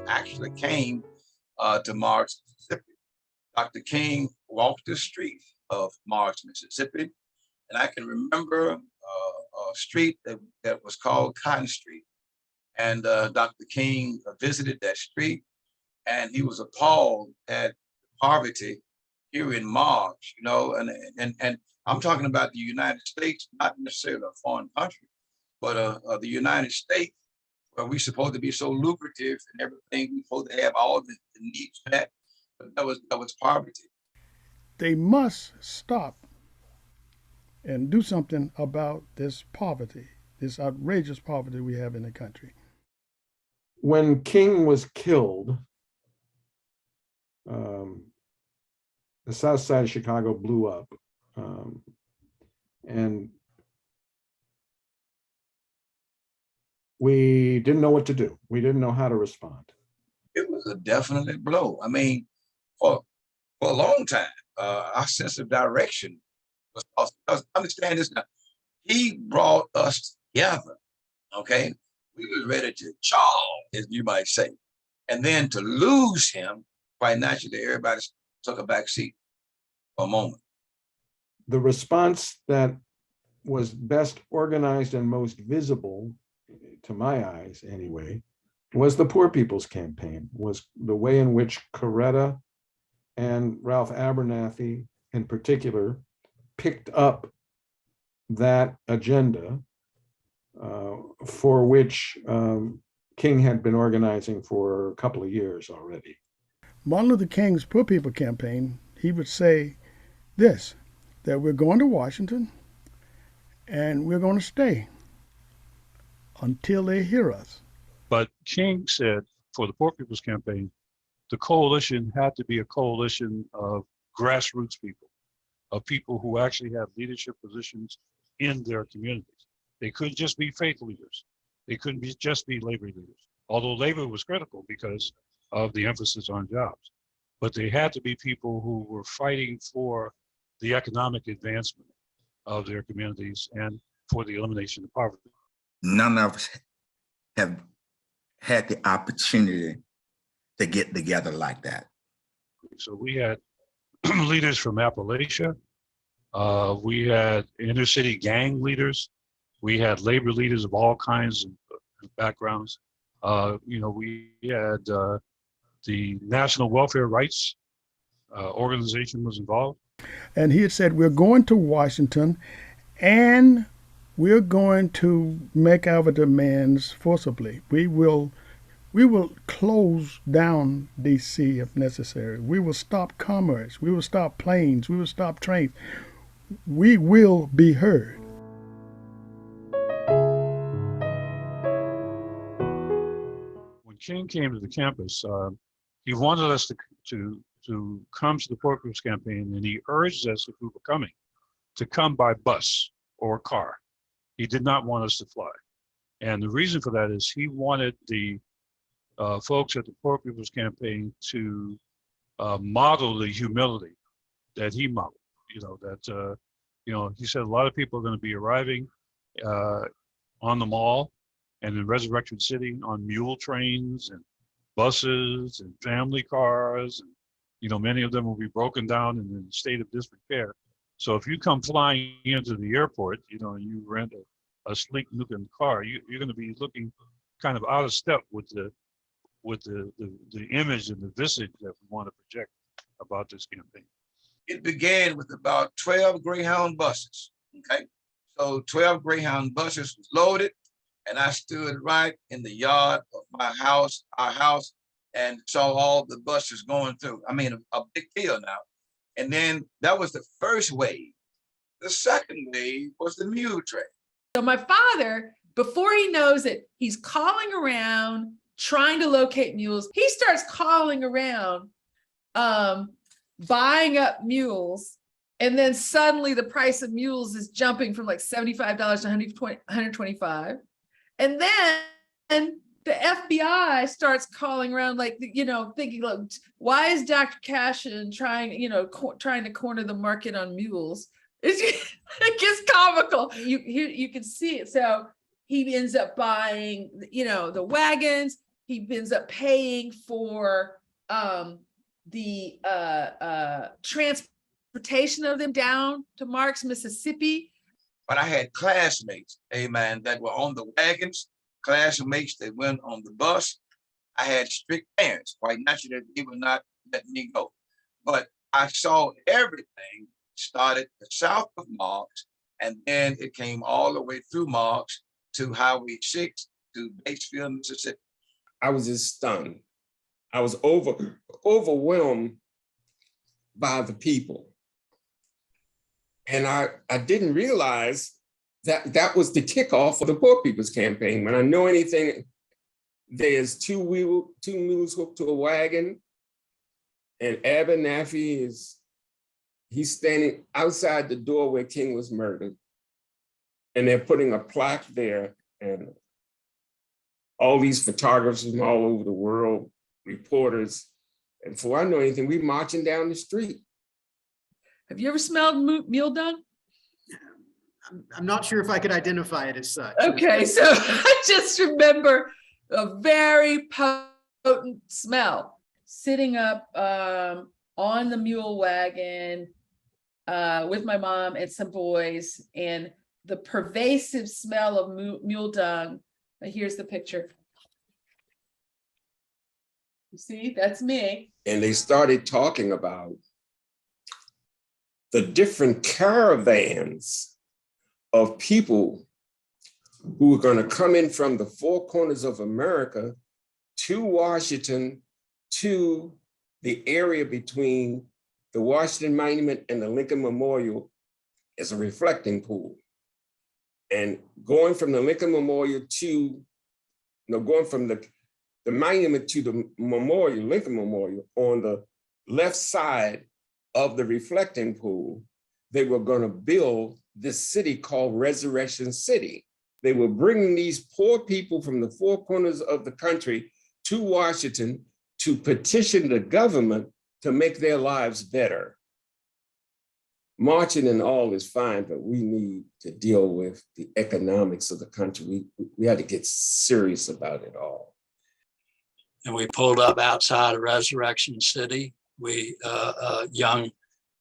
actually came to Marks, Mississippi. Dr. King walked the street of Marks, Mississippi, and I can remember a street that was called Cotton Street. And Dr. King visited that street, and he was appalled at poverty here in March, and I'm talking about the United States, not necessarily a foreign country, but the United States, where we're supposed to be so lucrative and everything, we're supposed to have all the needs met, but that was poverty. They must stop and do something about this poverty, this outrageous poverty we have in the country. When King was killed, the south side of Chicago blew up. And we didn't know what to do. We didn't know how to respond. It was a definite blow. I mean, for a long time, our sense of direction was lost. Understand this now. He brought us together, okay? We were ready to charge, as you might say. And then to lose him, quite naturally, everybody took a back seat for a moment. The response that was best organized and most visible, to my eyes anyway, was the Poor People's Campaign, was the way in which Coretta and Ralph Abernathy in particular picked up that agenda for which King had been organizing for a couple of years already. Martin Luther King's Poor People Campaign, he would say this, that we're going to Washington and we're going to stay until they hear us. But King said for the Poor People's Campaign, the coalition had to be a coalition of grassroots people, of people who actually have leadership positions in their communities. They couldn't just be faith leaders. They couldn't just be labor leaders, although labor was critical because of the emphasis on jobs. But they had to be people who were fighting for the economic advancement of their communities and for the elimination of poverty. None of us have had the opportunity to get together like that. So we had leaders from Appalachia. We had inner city gang leaders. We had labor leaders of all kinds of backgrounds. We had the National Welfare Rights Organization was involved. And he had said, we're going to Washington and we're going to make our demands forcibly. We will close down D.C. if necessary. We will stop commerce. We will stop planes. We will stop trains. We will be heard. When King came to the campus, he wanted us to come to the Poor People's Campaign, and he urged us, if we were coming, to come by bus or car. He did not want us to fly. And the reason for that is he wanted the folks at the Poor People's Campaign to model the humility that he modeled. He said a lot of people are going to be arriving on the mall and in Resurrection City on mule trains and buses and family cars. And, many of them will be broken down and in a state of disrepair. So if you come flying into the airport, and you rent a sleek looking car, you're going to be looking kind of out of step with the image and the visage that we want to project about this campaign. It began with about 12 Greyhound buses, okay? So 12 Greyhound buses was loaded, and I stood right in the yard of my house, our house, and saw all the buses going through. I mean, a big deal now. And then that was the first wave. The second wave was the mule train. So my father, before he knows it, he's calling around, trying to locate mules. He starts calling around, buying up mules. And then suddenly the price of mules is jumping from like $75 to $125. And then the FBI starts calling around, thinking, look, why is Dr. Cashin trying to corner the market on mules? It gets comical. You can see it. So he ends up buying, the wagons. he ends up paying for the transportation of them down to Marks, Mississippi. But I had classmates, amen, that were on the wagons, classmates that went on the bus. I had strict parents, quite naturally, they would not let me go. But I saw everything started south of Marks, and then it came all the way through Marks to Highway 6 to Batesville, Mississippi. I was just stunned. I was overwhelmed by the people. And I didn't realize that that was the kickoff of the Poor People's Campaign. When I know anything, there's two mules hooked to a wagon, and Abernathy he's standing outside the door where King was murdered. And they're putting a plaque there, and all these photographers from all over the world, reporters, and before I know anything, we marching down the street. Have you ever smelled mule dung? I'm not sure if I could identify it as such. Okay, so I just remember a very potent smell sitting up on the mule wagon with my mom and some boys, and the pervasive smell of mule dung. Here's the picture. You see, that's me. And they started talking about the different caravans of people who were going to come in from the four corners of America to Washington, to the area between the Washington Monument and the Lincoln Memorial as a reflecting pool. And going from the Lincoln Memorial going from the monument to the memorial, Lincoln Memorial, on the left side of the reflecting pool, they were going to build this city called Resurrection City. They were bringing these poor people from the four corners of the country to Washington to petition the government to make their lives better. Marching and all is fine, but we need to deal with the economics of the country. We had to get serious about it all. And we pulled up outside of Resurrection City. A young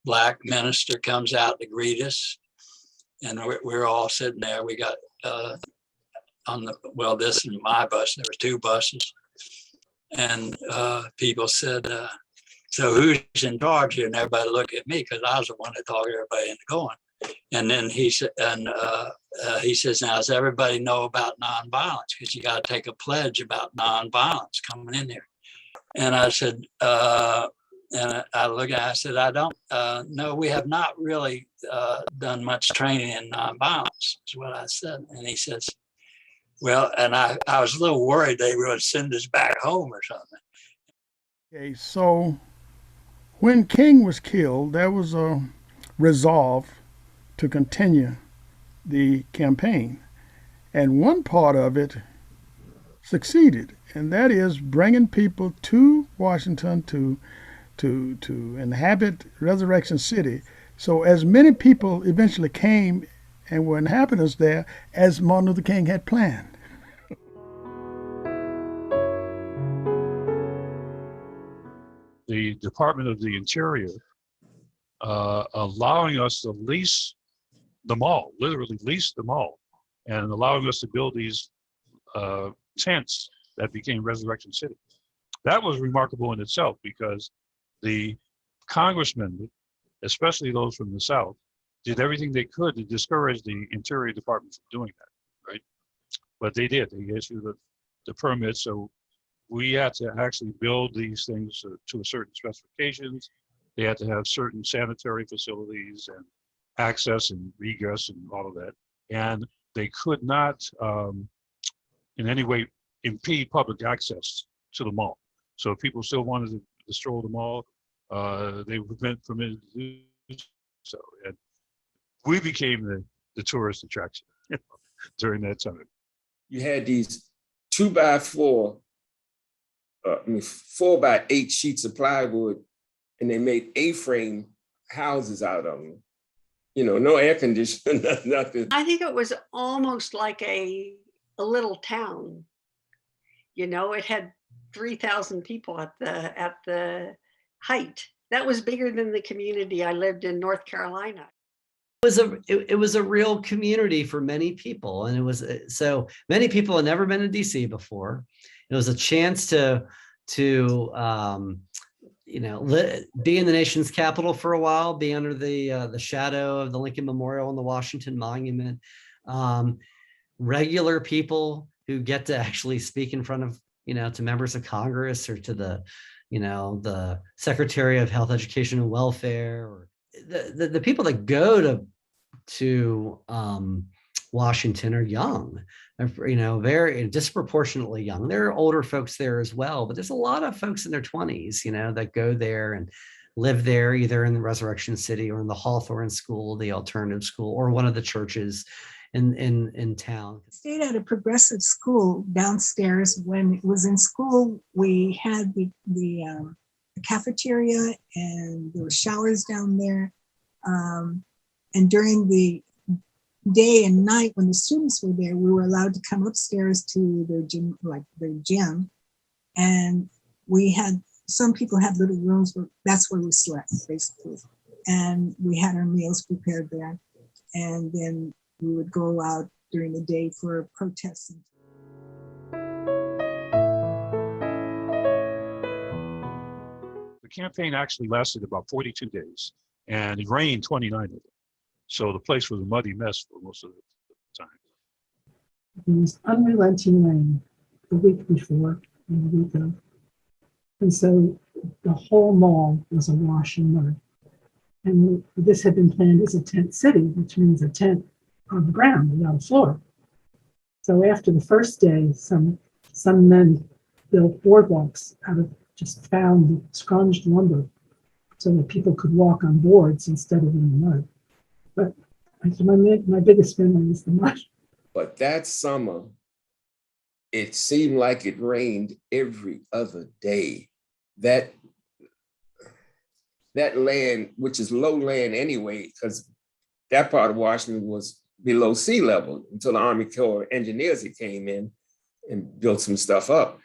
Black minister comes out to greet us, and we're all sitting there. We got this is my bus. There were two buses, and people said, "So who's in charge here?" And everybody looked at me because I was the one that talked everybody into going. And then he said, he says, "Now, does everybody know about nonviolence? Because you got to take a pledge about nonviolence coming in here." And I said, and I looked at it, I said, "I don't no, we have not really done much training in nonviolence," is what I said. And he says, "Well," and I was a little worried they would send us back home or something. Okay, so when King was killed, there was a resolve to continue the campaign. And one part of it succeeded, and that is bringing people to Washington to inhabit Resurrection City. So as many people eventually came and were inhabitants there as Martin Luther King had planned. The Department of the Interior allowing us to lease the mall, literally lease the mall, and allowing us to build these tents that became Resurrection City. That was remarkable in itself because the congressmen, especially those from the South, did everything they could to discourage the Interior Department from doing that, right? But they did. They issued the permit, so we had to actually build these things to a certain specifications. They had to have certain sanitary facilities and access and regress and all of that. And they could not in any way impede public access to the mall. So if people still wanted to stroll the mall, they were permitted to do so. And we became the tourist attraction during that time. You had these 2x4, 4x8 sheets of plywood, and they made A-frame houses out of them. You know, no air conditioning, nothing. I think it was almost like a little town. You know, it had 3,000 people at the height. That was bigger than the community I lived in North Carolina. It was a real community for many people, and it was so many people had never been to DC before. It was a chance to be in the nation's capital for a while, be under the shadow of the Lincoln Memorial and the Washington Monument. Regular people who get to actually speak in front of, to members of Congress or to the Secretary of Health, Education, and Welfare, or the people that go to Washington are young, very disproportionately young. There are older folks there as well, but there's a lot of folks in their 20s, that go there and live there, either in the Resurrection City or in the Hawthorne School, the alternative school, or one of the churches in town. Stayed at a progressive school downstairs. When it was in school, we had the cafeteria, and there were showers down there. And during the day and night when the students were there, we were allowed to come upstairs to their gym, and some people had little rooms where that's where we slept, basically. And we had our meals prepared there. And then we would go out during the day for protests. The campaign actually lasted about 42 days, and it rained 29 of them. So the place was a muddy mess for most of the time. There was unrelenting rain the week before and the week of. And so the whole mall was awash in mud. And this had been planned as a tent city, which means a tent on the ground without a floor. So after the first day, some men built boardwalks out of just found scrounged lumber so that people could walk on boards instead of in the mud. But my biggest memory is the mud. But that summer, it seemed like it rained every other day. That land, which is low land anyway, because that part of Washington was below sea level until the Army Corps of Engineers came in and built some stuff up.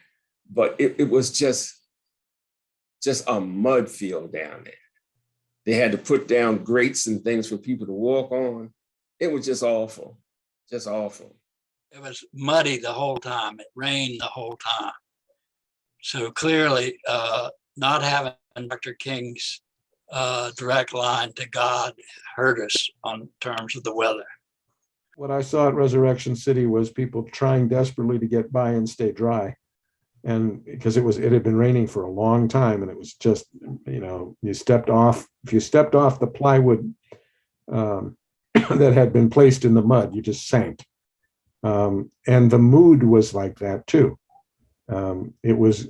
But it was just a mud field down there. They had to put down grates and things for people to walk on. It was just awful, just awful. It was muddy the whole time. It rained the whole time. So clearly, not having Dr. King's direct line to God hurt us on terms of the weather. What I saw at Resurrection City was people trying desperately to get by and stay dry. And because it had been raining for a long time, and it was just, if you stepped off the plywood that had been placed in the mud, you just sank. And the mood was like that too. It was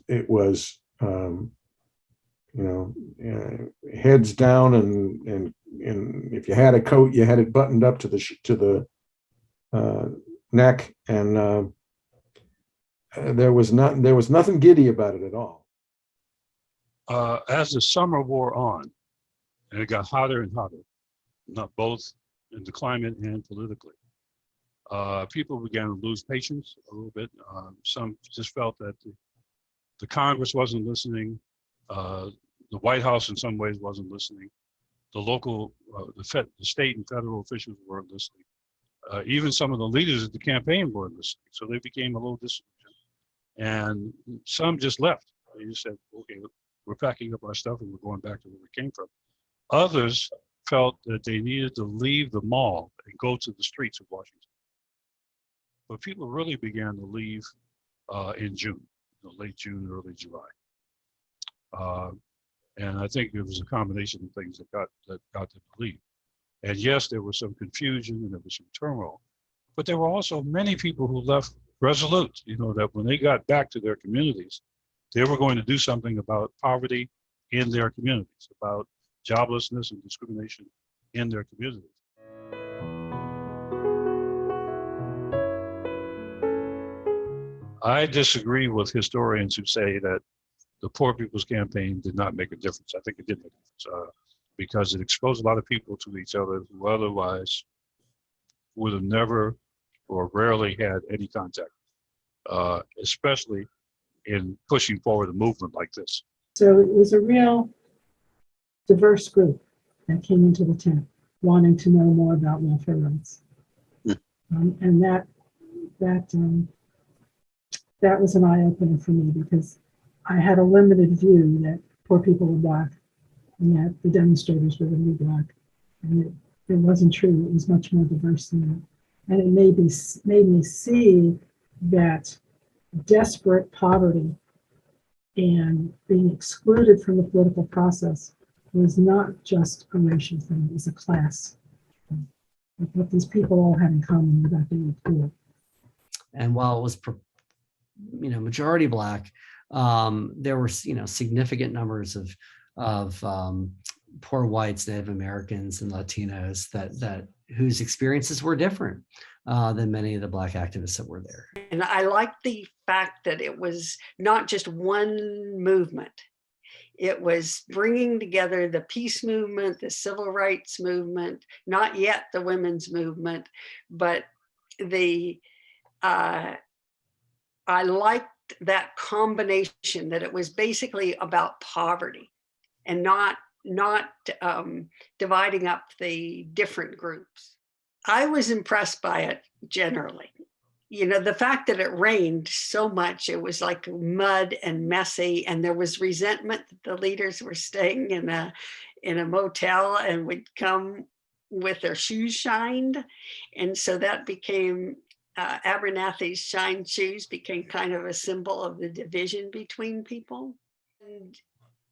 heads down, and if you had a coat, you had it buttoned up to the neck, and there was nothing giddy about it at all. As the summer wore on, and it got hotter and hotter, not both in the climate and politically, people began to lose patience a little bit. Some just felt that the Congress wasn't listening. The White House in some ways wasn't listening. The local, the state and federal officials weren't listening. Even some of the leaders of the campaign weren't listening. So they became a little disillusioned. And some just left. They just said, okay, we're packing up our stuff and we're going back to where we came from. Others felt that they needed to leave the mall and go to the streets of Washington. But people really began to leave in June, late June, early July. And I think it was a combination of things that got them to leave. And yes, there was some confusion and there was some turmoil, but there were also many people who left resolute, that when they got back to their communities, they were going to do something about poverty in their communities, about joblessness and discrimination in their communities. I disagree with historians who say that the Poor People's Campaign did not make a difference. I think it did make a difference because it exposed a lot of people to each other who otherwise would have never or rarely had any contact, especially in pushing forward a movement like this. So it was a real diverse group that came into the tent wanting to know more about welfare rights. And that was an eye opener for me, because I had a limited view that poor people were Black and that the demonstrators were going to be Black. And it wasn't true. It was much more diverse than that. And it made me see that desperate poverty and being excluded from the political process was not just a racial thing, it was a class. What these people all had in common was that they were poor. And while it was, majority Black, there were, significant numbers of poor whites, Native Americans, and Latinos that whose experiences were different than many of the Black activists that were there. And I like the fact that it was not just one movement. It was bringing together the peace movement, the civil rights movement, not yet the women's movement, but I liked that combination, that it was basically about poverty and not dividing up the different groups. I was impressed by it generally. The fact that it rained so much, it was like mud and messy, and there was resentment that the leaders were staying in a motel and would come with their shoes shined. And so that became, Abernathy's shined shoes became kind of a symbol of the division between people. And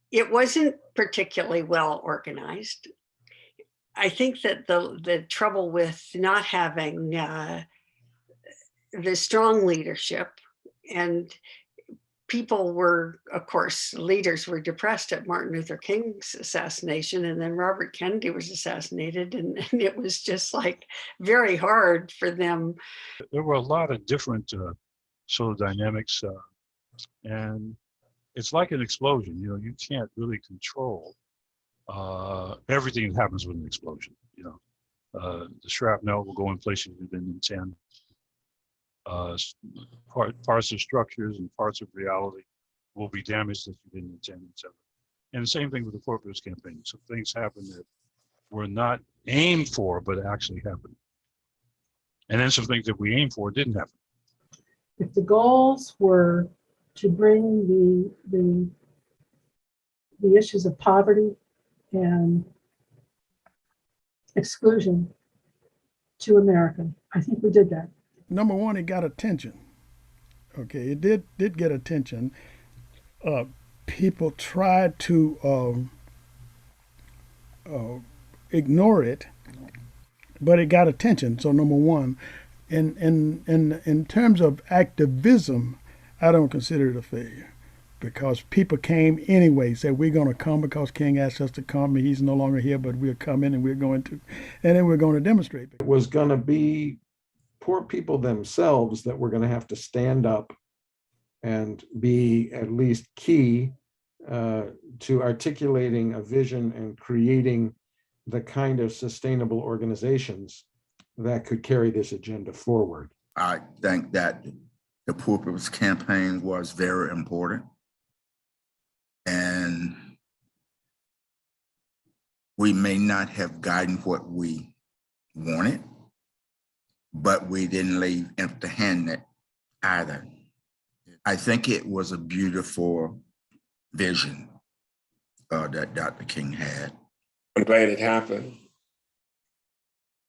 it wasn't particularly well organized. I think that the trouble with not having the strong leadership, and people were, of course, leaders were depressed at Martin Luther King's assassination, and then Robert Kennedy was assassinated, and it was just like very hard for them. There were a lot of different sort of dynamics, and it's like an explosion. You can't really control everything that happens with an explosion. The shrapnel will go in places you didn't intend. Parts of structures and parts of reality will be damaged that you didn't intend, etc. And the same thing with the Poor People's Campaign. So things happen that were not aimed for, but actually happened. And then some things that we aimed for didn't happen. If the goals were to bring the issues of poverty and exclusion to America, I think we did that. Number one, it got attention. Okay, it did get attention. People tried to ignore it, but it got attention. So number one, in terms of activism, I don't consider it a failure, because people came anyway. Said we're going to come because King asked us to come. He's no longer here, but we're coming and we're going to, and then we're going to demonstrate. It was going to be poor people themselves that were going to have to stand up and be at least key to articulating a vision and creating the kind of sustainable organizations that could carry this agenda forward. I think that the Poor People's Campaign was very important. And we may not have gotten what we wanted, but we didn't leave empty-handed either. I think it was a beautiful vision that Dr. King had. I'm glad it happened.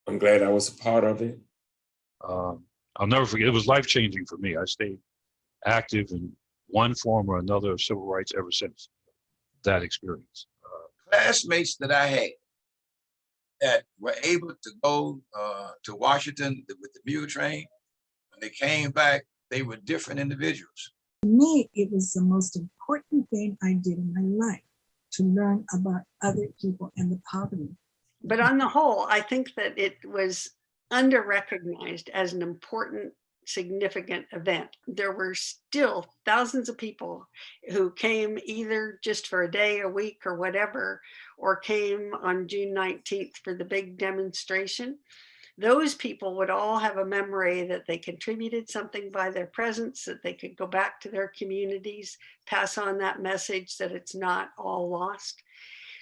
I'm glad I was a part of it. I'll never forget, it was life-changing for me. I stayed active in one form or another of civil rights ever since that experience. Classmates that I had that were able to go to Washington with the mule train, when they came back, they were different individuals. To me, it was the most important thing I did in my life, to learn about other people and the poverty. But on the whole, I think that it was under-recognized as an important, significant event. There were still thousands of people who came either just for a day, a week, or whatever, or came on June 19th for the big demonstration. those people would all have a memory that they contributed something by their presence, that they could go back to their communities, pass on that message that it's not all lost.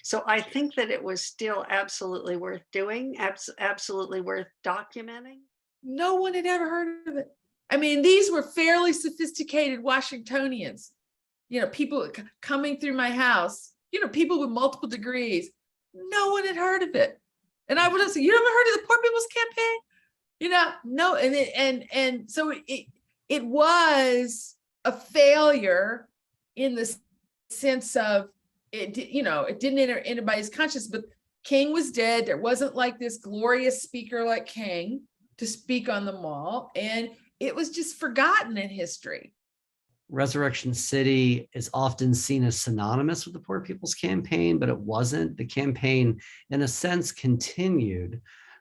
So I think that it was still absolutely worth doing, absolutely worth documenting. No one had ever heard of it. I mean, these were fairly sophisticated Washingtonians, you know, people coming through my house, you know, people with multiple degrees. No one had heard of it. And I would have said, you ever heard of the Poor People's Campaign? You know, no. And so it was a failure in the sense of it, you know, it didn't enter anybody's conscience, but King was dead. There wasn't like this glorious speaker like King to speak on the mall. And it was just forgotten in history. Resurrection City is often seen as synonymous with the Poor People's Campaign, but it wasn't. The campaign, in a sense, continued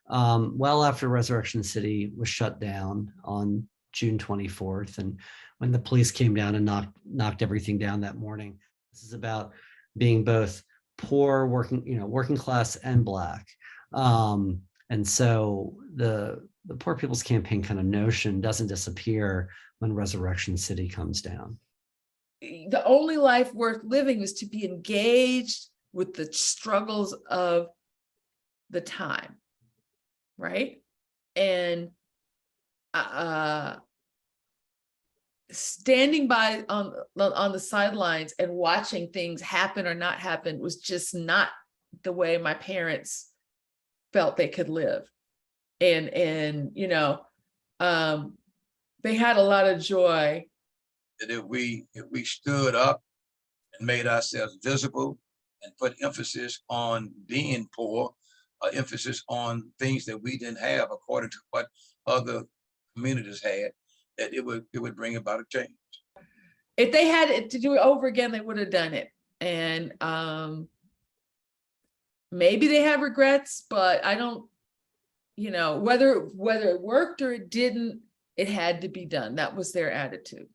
well after Resurrection City was shut down on June 24th. And when the police came down and knocked everything down that morning. This is about being both poor, working class and Black. And so the Poor People's Campaign kind of notion doesn't disappear when Resurrection City comes down. The only life worth living is to be engaged with the struggles of the time, right? And standing by on the sidelines and watching things happen or not happen was just not the way my parents felt they could live. And you know, they had a lot of joy. That if we stood up and made ourselves visible and put emphasis on being poor, emphasis on things that we didn't have according to what other communities had, that it would bring about a change. If they had it to do it over again, they would have done it. And maybe they have regrets, but I don't, you know, whether it worked or it didn't, it had to be done. That was their attitude.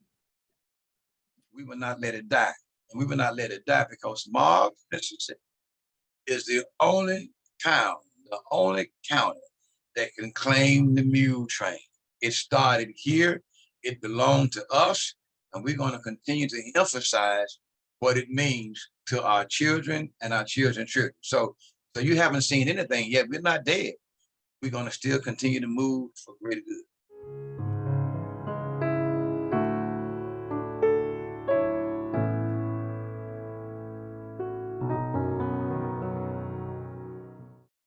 We will not let it die. And we will not let it die because Marks, Mississippi is the only town, the only county that can claim the mule train. It started here, it belonged to us, and we're going to continue to emphasize what it means to our children and our children's children. So you haven't seen anything yet. We're not dead. We're going to still continue to move for greater good.